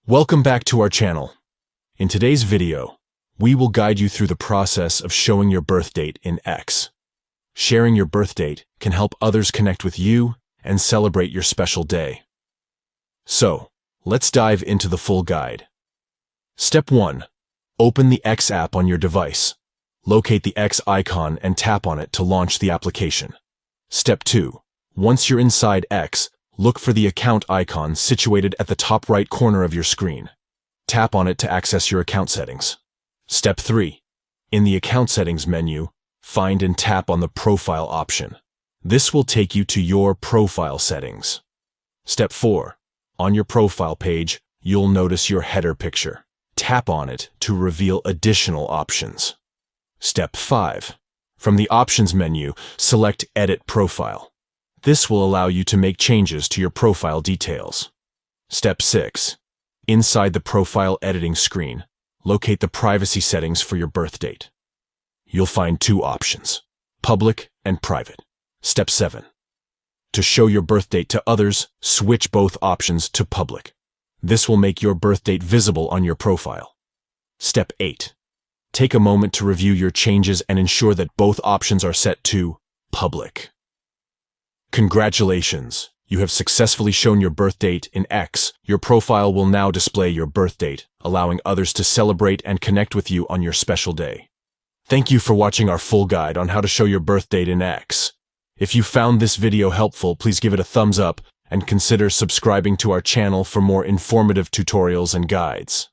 Welcome back to our channel. In today's video, we will guide you through the process of showing your birth date in X. Sharing your birth date can help others connect with you and celebrate your special day. So, let's dive into the full guide. Step 1. Open the X app on your device. Locate the X icon and tap on it to launch the application. Step 2. Once you're inside X, look for the account icon situated at the top right corner of your screen. Tap on it to access your account settings. Step 3. In the account settings menu, find and tap on the profile option. This will take you to your profile settings. Step 4. On your profile page, you'll notice your header picture. Tap on it to reveal additional options. Step 5. From the options menu, select Edit Profile. This will allow you to make changes to your profile details. Step 6. Inside the profile editing screen, locate the privacy settings for your birth date. You'll find two options, public and private. Step 7. To show your birth date to others, switch both options to public. This will make your birth date visible on your profile. Step 8. Take a moment to review your changes and ensure that both options are set to public. Congratulations! You have successfully shown your birth date in X. Your profile will now display your birth date, allowing others to celebrate and connect with you on your special day. Thank you for watching our full guide on how to show your birth date in X. If you found this video helpful, please give it a thumbs up and consider subscribing to our channel for more informative tutorials and guides.